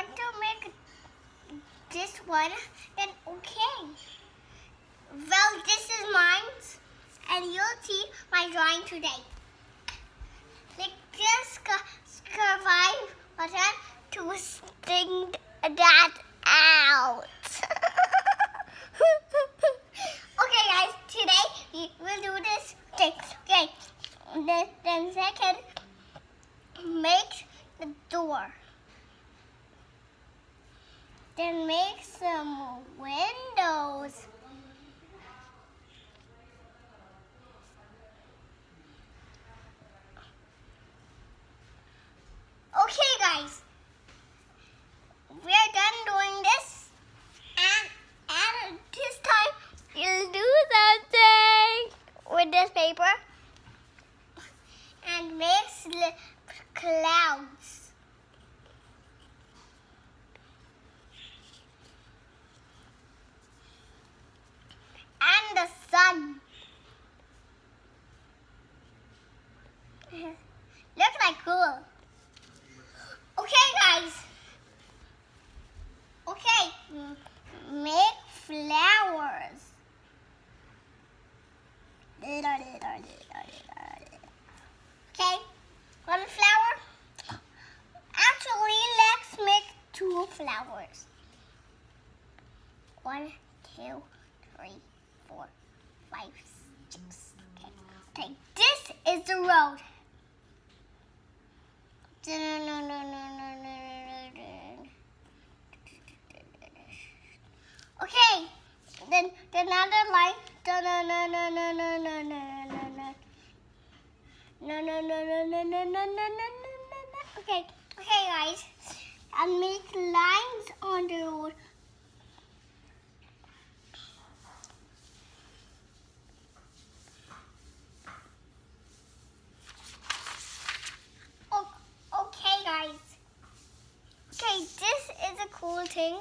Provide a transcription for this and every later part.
want to make this one, then okay. Well, this is mine, and you'll see my drawing today. Click this subscribe button to sting that out. Okay, guys, today we will do this thing. Okay, then second, make the door. Then make some windows. Okay, guys, we are done doing this, and this time we'll do something with this paper and make clouds. And the sun. Looks like cool. Okay, guys. Okay, make flowers. Okay, one flower. Actually, let's make 2 flowers. 1, 2, 3, 4, 5, 6. Okay, this is the road. Okay, then another line. Okay, guys, and make lines on the road. Okay, guys. Okay, this is a cool thing.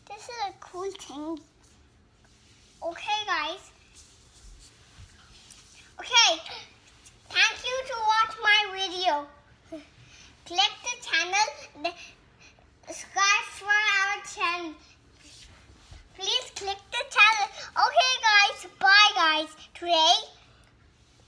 This is a cool thing. Okay, guys. Okay, thank you to watch my video. Click the channel, subscribe for our channel. Please click the channel. Okay,